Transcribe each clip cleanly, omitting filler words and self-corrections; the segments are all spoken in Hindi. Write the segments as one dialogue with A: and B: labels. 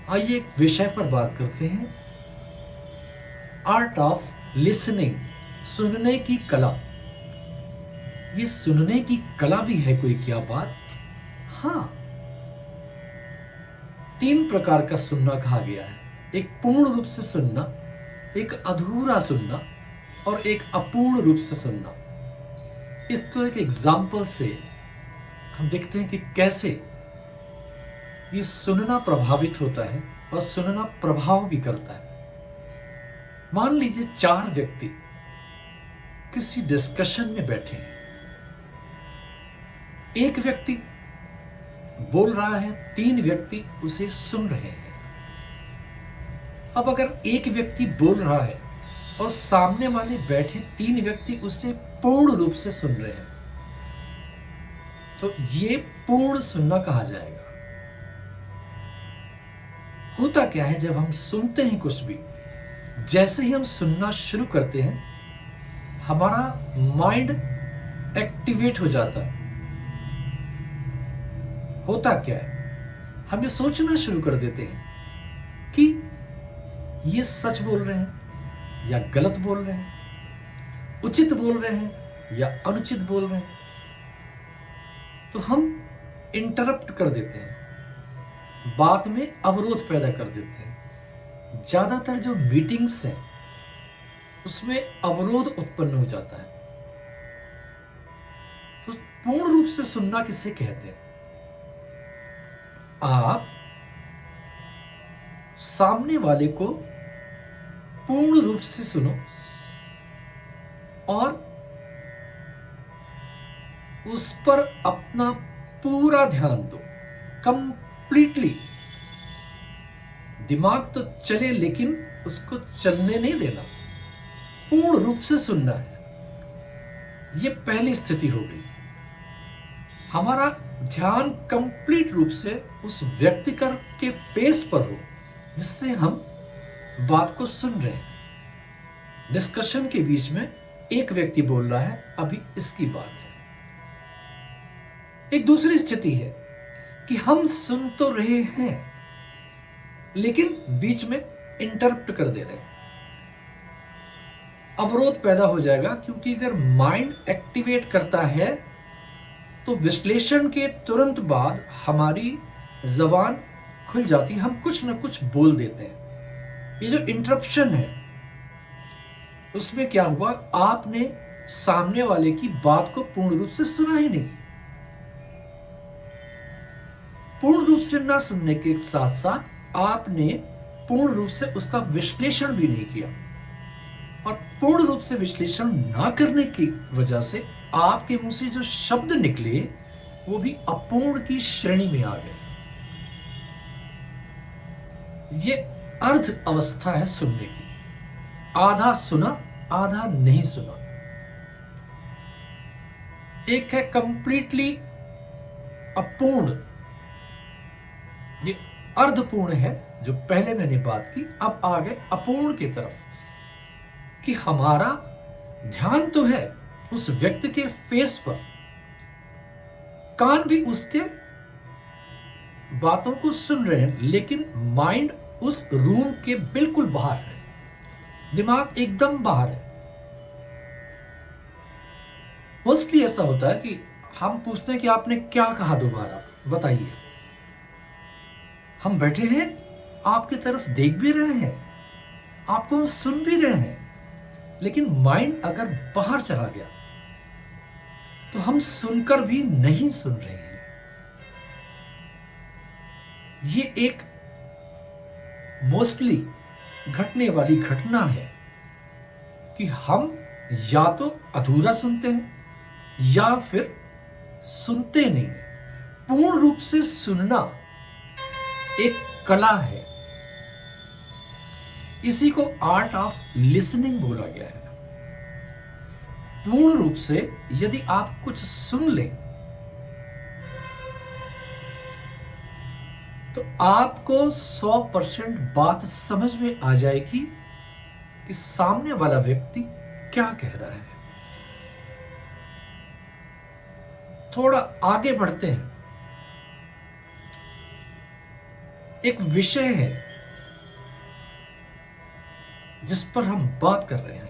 A: आइए एक विषय पर बात करते हैं, आर्ट ऑफ लिसनिंग, सुनने की कला। ये सुनने की कला भी है कोई क्या बात? हाँ, 3 प्रकार का सुनना कहा गया है। एक पूर्ण रूप से सुनना, एक अधूरा सुनना और एक अपूर्ण रूप से सुनना। इसको एक एग्जाम्पल से हम देखते हैं कि कैसे ये सुनना प्रभावित होता है और सुनना प्रभाव भी करता है। मान लीजिए 4 व्यक्ति किसी डिस्कशन में बैठे हैं। एक व्यक्ति बोल रहा है, 3 व्यक्ति उसे सुन रहे हैं। अब अगर एक व्यक्ति बोल रहा है और सामने वाले बैठे 3 व्यक्ति उसे पूर्ण रूप से सुन रहे हैं, तो ये पूर्ण सुनना कहा जाएगा। होता क्या है, जब हम सुनते हैं कुछ भी, जैसे ही हम सुनना शुरू करते हैं, हमारा माइंड एक्टिवेट हो जाता है। होता क्या है, हम ये सोचना शुरू कर देते हैं कि ये सच बोल रहे हैं या गलत बोल रहे हैं, उचित बोल रहे हैं या अनुचित बोल रहे हैं। तो हम इंटरप्ट कर देते हैं, बात में अवरोध पैदा कर देते हैं। ज्यादातर जो मीटिंग्स हैं उसमें अवरोध उत्पन्न हो जाता है। तो पूर्ण रूप से सुनना किसे कहते हैं? आप सामने वाले को पूर्ण रूप से सुनो और उस पर अपना पूरा ध्यान दो, कंप्लीटली। दिमाग तो चले लेकिन उसको चलने नहीं देना, पूर्ण रूप से सुनना है। यह पहली स्थिति हो गई। हमारा ध्यान कंप्लीट रूप से उस व्यक्ति के फेस पर हो जिससे हम बात को सुन रहे हैं। डिस्कशन के बीच में एक व्यक्ति बोल रहा है, अभी इसकी बात है। एक दूसरी स्थिति है कि हम सुन तो रहे हैं लेकिन बीच में इंटरप्ट कर दे रहे हैं। अवरोध पैदा हो जाएगा, क्योंकि अगर माइंड एक्टिवेट करता है तो विश्लेषण के तुरंत बाद हमारी जबान खुल जाती है, हम कुछ ना कुछ बोल देते हैं। ये जो इंटरप्शन है उसमें क्या हुआ, आपने सामने वाले की बात को पूर्ण रूप से सुना ही नहीं। पूर्ण रूप से ना सुनने के साथ साथ आपने पूर्ण रूप से उसका विश्लेषण भी नहीं किया, और पूर्ण रूप से विश्लेषण ना करने की वजह से आपके मुंह से जो शब्द निकले वो भी अपूर्ण की श्रेणी में आ गए। ये अर्ध अवस्था है सुनने की, आधा सुना आधा नहीं सुना। एक है कंप्लीटली अपूर्ण, ये अर्धपूर्ण है जो पहले मैंने बात की। अब आ गए अपूर्ण की तरफ कि हमारा ध्यान तो है उस व्यक्ति के फेस पर, कान भी उसके बातों को सुन रहे हैं, लेकिन माइंड उस रूम के बिल्कुल बाहर है, दिमाग एकदम बाहर है। मोस्टली ऐसा होता है कि हम पूछते हैं कि आपने क्या कहा, दोबारा बताइए। हम बैठे हैं, आपकी तरफ देख भी रहे हैं, आपको हम सुन भी रहे हैं, लेकिन माइंड अगर बाहर चला गया तो हम सुनकर भी नहीं सुन रहे हैं। ये एक मोस्टली घटने वाली घटना है कि हम या तो अधूरा सुनते हैं या फिर सुनते नहीं। पूर्ण रूप से सुनना एक कला है, इसी को आर्ट ऑफ लिसनिंग बोला गया है। पूर्ण रूप से यदि आप कुछ सुन लें तो आपको 100% बात समझ में आ जाएगी कि सामने वाला व्यक्ति क्या कह रहा है। थोड़ा आगे बढ़ते हैं। एक विषय है जिस पर हम बात कर रहे हैं,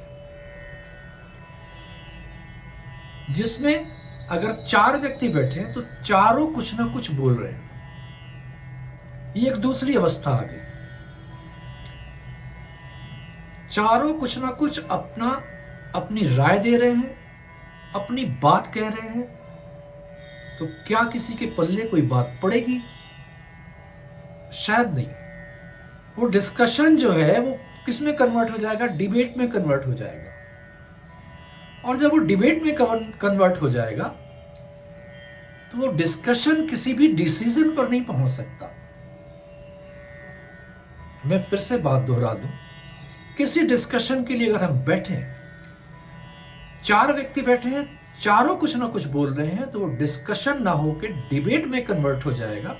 A: जिसमें अगर 4 व्यक्ति बैठे हैं तो चारों कुछ ना कुछ बोल रहे हैं। ये एक दूसरी अवस्था आ गई। चारों कुछ ना कुछ अपनी राय दे रहे हैं, अपनी बात कह रहे हैं। तो क्या किसी के पल्ले कोई बात पड़ेगी? शायद नहीं। वो डिस्कशन जो है वो किस में कन्वर्ट हो जाएगा? डिबेट में कन्वर्ट हो जाएगा। और जब वो डिबेट में कन्वर्ट हो जाएगा तो वो डिस्कशन किसी भी डिसीजन पर नहीं पहुंच सकता। मैं फिर से बात दोहरा दूं, किसी डिस्कशन के लिए अगर हम बैठे हैं, 4 व्यक्ति बैठे हैं, चारों कुछ ना कुछ बोल रहे हैं, तो वो डिस्कशन ना होके डिबेट में कन्वर्ट हो जाएगा।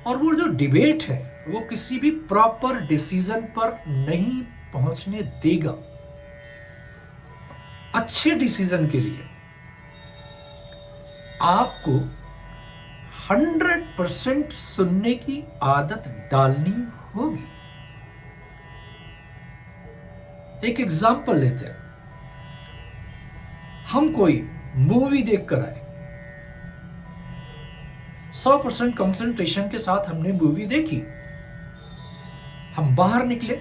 A: और वो जो डिबेट है वो किसी भी प्रॉपर डिसीजन पर नहीं पहुंचने देगा। अच्छे डिसीजन के लिए आपको 100% सुनने की आदत डालनी होगी। एक एग्जाम्पल लेते हैं। हम कोई मूवी देखकर आए, 100% कंसंट्रेशन के साथ हमने मूवी देखी। हम बाहर निकले,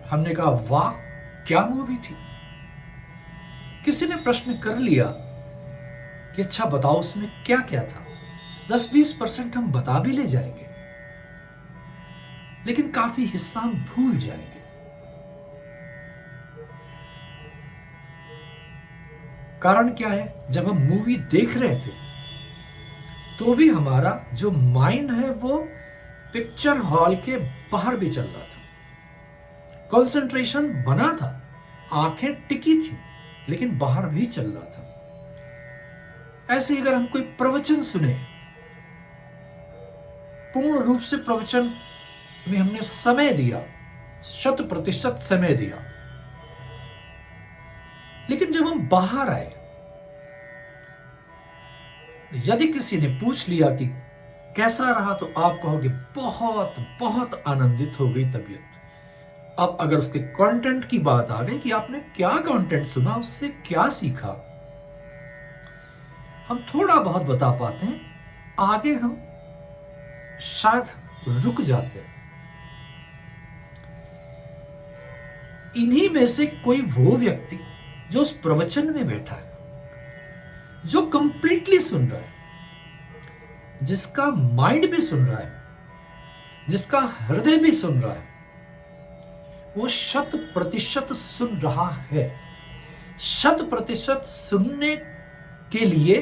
A: हमने कहा वाह क्या मूवी थी। किसी ने प्रश्न कर लिया कि अच्छा बताओ उसमें क्या क्या था। 10-20% हम बता भी ले जाएंगे, लेकिन काफी हिस्सा हम भूल जाएंगे। कारण क्या है? जब हम मूवी देख रहे थे तो भी हमारा जो माइंड है वो पिक्चर हॉल के बाहर भी चल रहा था। कंसंट्रेशन बना था, आंखें टिकी थी, लेकिन बाहर भी चल रहा था। ऐसे अगर हम कोई प्रवचन सुने, पूर्ण रूप से प्रवचन में हमने समय दिया, 100% समय दिया, लेकिन जब हम बाहर आए, यदि किसी ने पूछ लिया कि कैसा रहा, तो आप कहोगे बहुत बहुत आनंदित हो गई तबीयत। अब अगर उसके कंटेंट की बात आ गई कि आपने क्या कंटेंट सुना, उससे क्या सीखा, हम थोड़ा बहुत बता पाते हैं, आगे हम शायद रुक जाते हैं। इन्हीं में से कोई वो व्यक्ति जो उस प्रवचन में बैठा है, जो कंप्लीटली सुन रहा है, जिसका माइंड भी सुन रहा है, जिसका हृदय भी सुन रहा है, वो 100% सुन रहा है। 100% सुनने के लिए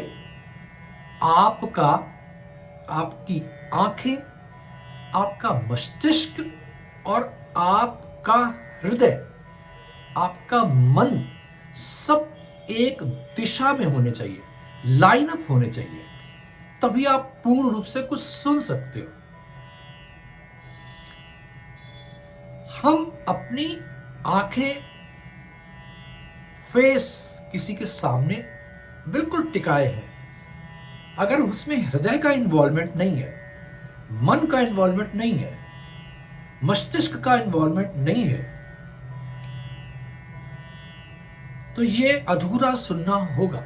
A: आपकी आंखें, आपका मस्तिष्क और आपका हृदय, आपका मन सब एक दिशा में होने चाहिए, लाइन अप होने चाहिए, तभी आप पूर्ण रूप से कुछ सुन सकते हो। हम अपनी आंखें, फेस किसी के सामने बिल्कुल टिकाए हैं, अगर उसमें हृदय का इन्वॉल्वमेंट नहीं है, मन का इन्वॉल्वमेंट नहीं है, मस्तिष्क का इन्वॉल्वमेंट नहीं है, तो ये अधूरा सुनना होगा।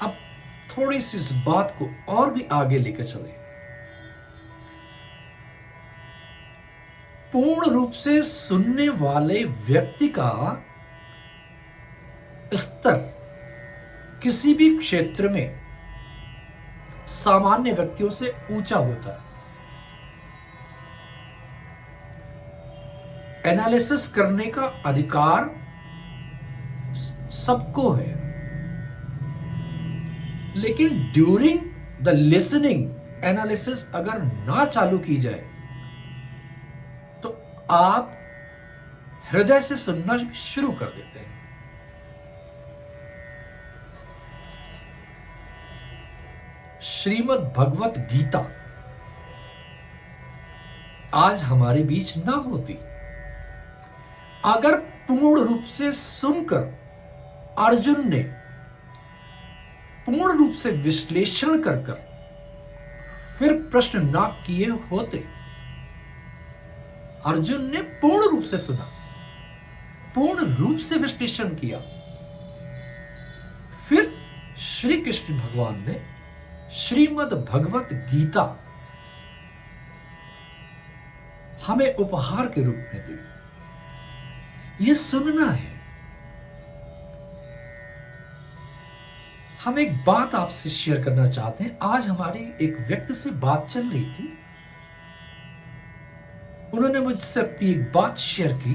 A: अब थोड़ी सी इस बात को और भी आगे लेकर चले। पूर्ण रूप से सुनने वाले व्यक्ति का स्तर किसी भी क्षेत्र में सामान्य व्यक्तियों से ऊंचा होता है। एनालिसिस करने का अधिकार सबको है, लेकिन ड्यूरिंग द लिसनिंग एनालिसिस अगर ना चालू की जाए तो आप हृदय से सुनना शुरू कर देते हैं। श्रीमद् भगवत गीता आज हमारे बीच ना होती, अगर पूर्ण रूप से सुनकर अर्जुन ने पूर्ण रूप से विश्लेषण कर कर फिर प्रश्न ना किए होते, अर्जुन ने पूर्ण रूप से सुना, पूर्ण रूप से विश्लेषण किया, फिर श्री कृष्ण भगवान ने श्रीमद् भगवत गीता हमें उपहार के रूप में दी। ये सुनना है। हम एक बात आपसे शेयर करना चाहते हैं। आज हमारी एक व्यक्ति से बात चल रही थी, उन्होंने मुझसे अपनी एक बात शेयर की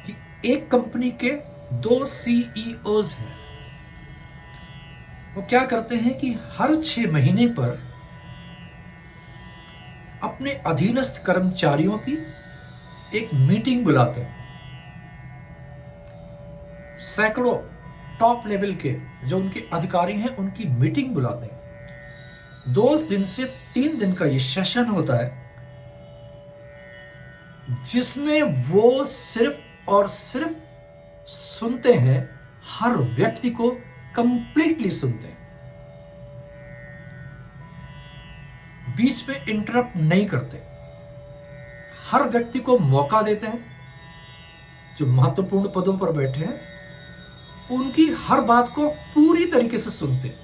A: कि एक कंपनी के 2 CEOs हैं। वो क्या करते हैं कि हर 6 महीने पर अपने अधीनस्थ कर्मचारियों की एक मीटिंग बुलाते हैं। सैकड़ों टॉप लेवल के जो उनके अधिकारी हैं उनकी मीटिंग बुलाते हैं। 2 दिन से 3 दिन का ये सेशन होता है, जिसमें वो सिर्फ और सिर्फ सुनते हैं, हर व्यक्ति को कंप्लीटली सुनते हैं, बीच में इंटरप्ट नहीं करते, हर व्यक्ति को मौका देते हैं। जो महत्वपूर्ण पदों पर बैठे हैं उनकी हर बात को पूरी तरीके से सुनते हैं,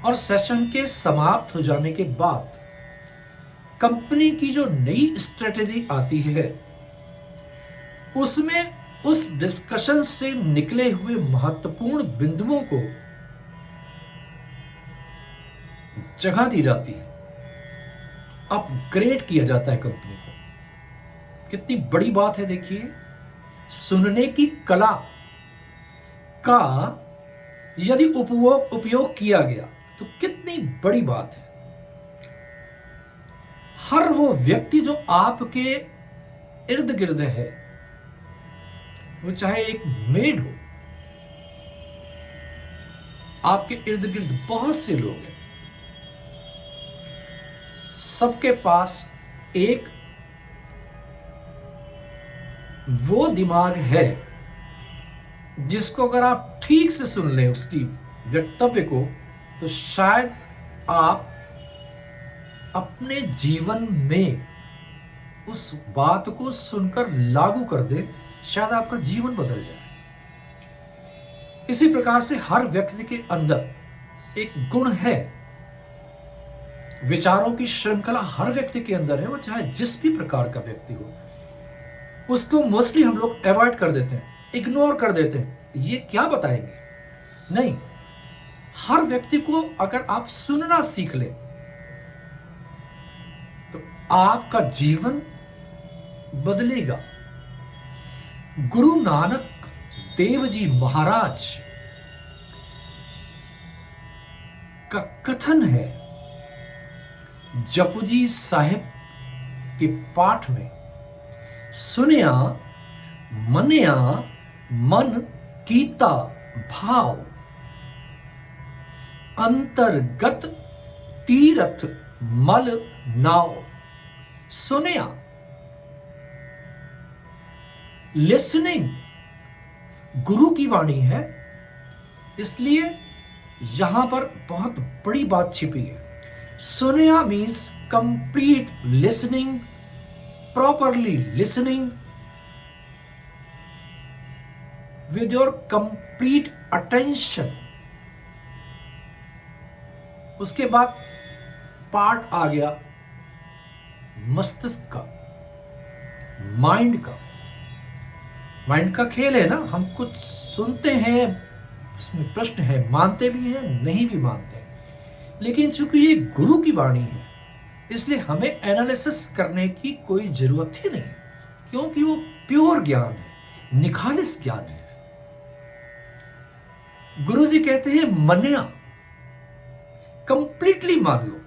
A: और सेशन के समाप्त हो जाने के बाद कंपनी की जो नई स्ट्रेटेजी आती है उसमें उस डिस्कशन से निकले हुए महत्वपूर्ण बिंदुओं को जगह दी जाती है, अपग्रेड किया जाता है कंपनी को। कितनी बड़ी बात है देखिए, सुनने की कला का यदि उपयोग किया गया तो कितनी बड़ी बात है। हर वो व्यक्ति जो आपके इर्द गिर्द है, वो चाहे एक मेड हो, आपके इर्द गिर्द बहुत से लोग हैं, सबके पास एक वो दिमाग है जिसको अगर आप ठीक से सुन लें उसकी वक्तव्य को, तो शायद आप अपने जीवन में उस बात को सुनकर लागू कर दे, शायद आपका जीवन बदल जाए। इसी प्रकार से हर व्यक्ति के अंदर एक गुण है, विचारों की श्रृंखला हर व्यक्ति के अंदर है, वो चाहे जिस भी प्रकार का व्यक्ति हो। उसको मोस्टली हम लोग अवॉइड कर देते हैं, इग्नोर कर देते हैं, ये क्या बताएंगे। नहीं, हर व्यक्ति को अगर आप सुनना सीख ले तो आपका जीवन बदलेगा। गुरु नानक देव जी महाराज का कथन है जपुजी साहिब के पाठ में, सुनिया मनिया मन कीता भाव, अंतर्गत तीरथ मल नाव। सुनिया, लिसनिंग गुरु की वाणी है, इसलिए यहां पर बहुत बड़ी बात छिपी है। सुनिया means complete listening, properly listening with your complete attention। उसके बाद पार्ट आ गया मस्तिष्क का, माइंड का। माइंड का खेल है ना, हम कुछ सुनते हैं, उसमें प्रश्न है, मानते भी हैं, नहीं भी मानते हैं, लेकिन चूंकि ये गुरु की वाणी है इसलिए हमें एनालिसिस करने की कोई जरूरत ही नहीं, क्योंकि वो प्योर ज्ञान है, निखालिस ज्ञान है। गुरु जी कहते हैं मनिया, कंप्लीटली मान लो।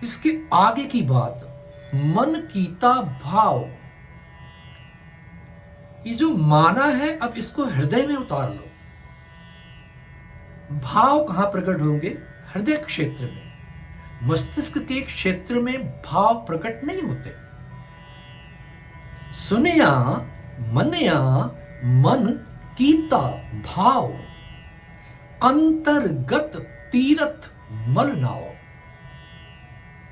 A: इसके आगे की बात, मन कीता भाव, ये जो माना है अब इसको हृदय में उतार लो। भाव कहां प्रकट होंगे? हृदय क्षेत्र में। मस्तिष्क के क्षेत्र में भाव प्रकट नहीं होते। सुनिया मनिया मन कीता भाव, अंतर्गत तीरथ मल नाव।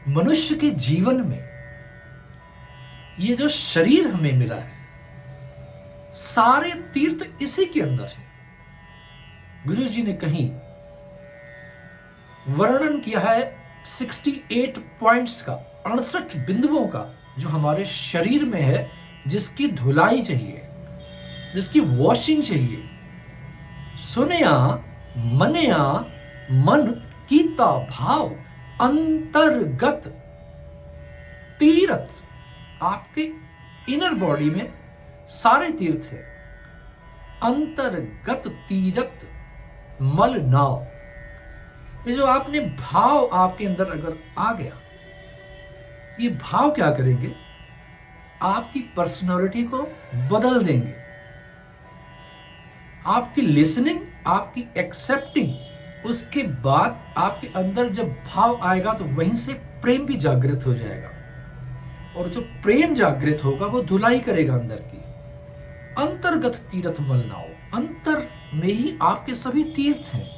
A: मनुष्य के जीवन में ये जो शरीर हमें मिला है, सारे तीर्थ इसी के अंदर है। गुरु जी ने कहीं वर्णन किया है 68 पॉइंट्स का, 68 बिंदुओं का, जो हमारे शरीर में है, जिसकी धुलाई चाहिए, जिसकी वॉशिंग चाहिए। सुनया मनया मन कीता भाव, अंतर्गत तीर्थ। आपके इनर बॉडी में सारे तीर्थ है। अंतर्गत तीर्थ मल नाव। ये जो आपने भाव आपके अंदर अगर आ गया, ये भाव क्या करेंगे? आपकी पर्सनालिटी को बदल देंगे। आपकी लिसनिंग, आपकी एक्सेप्टिंग, उसके बाद आपके अंदर जब भाव आएगा तो वहीं से प्रेम भी जागृत हो जाएगा, और जो प्रेम जागृत होगा वो धुलाई करेगा अंदर की। अंतर्गत तीर्थ मल नाव, अंतर में ही आपके सभी तीर्थ हैं।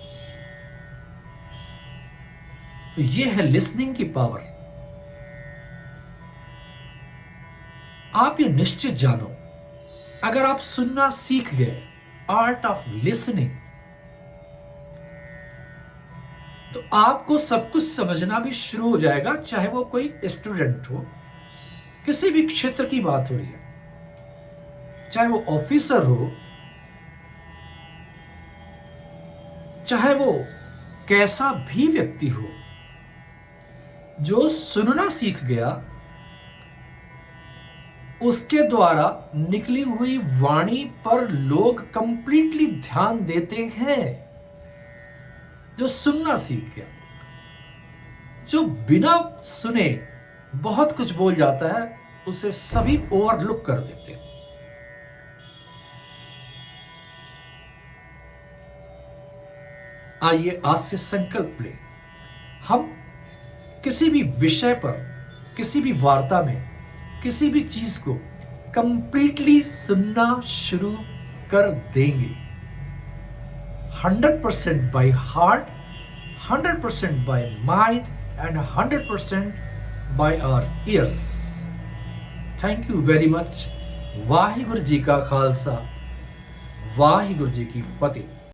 A: तो ये है लिसनिंग की पावर। आप ये निश्चित जानो, अगर आप सुनना सीख गए, आर्ट ऑफ लिसनिंग, तो आपको सब कुछ समझना भी शुरू हो जाएगा। चाहे वो कोई स्टूडेंट हो, किसी भी क्षेत्र की बात हो रही है, चाहे वो ऑफिसर हो, चाहे वो कैसा भी व्यक्ति हो, जो सुनना सीख गया, उसके द्वारा निकली हुई वाणी पर लोग कंप्लीटली ध्यान देते हैं। जो सुनना सीख गया, जो बिना सुने बहुत कुछ बोल जाता है, उसे सभी ओवरलुक कर देते हैं। आइए आज से संकल्प लें, हम किसी भी विषय पर, किसी भी वार्ता में, किसी भी चीज को कंप्लीटली सुनना शुरू कर देंगे। 100% by heart, 100% by mind and 100% by our years. Thank you very much. Waheguru ji का खालसा, वाहिगुरु जी की फतेह।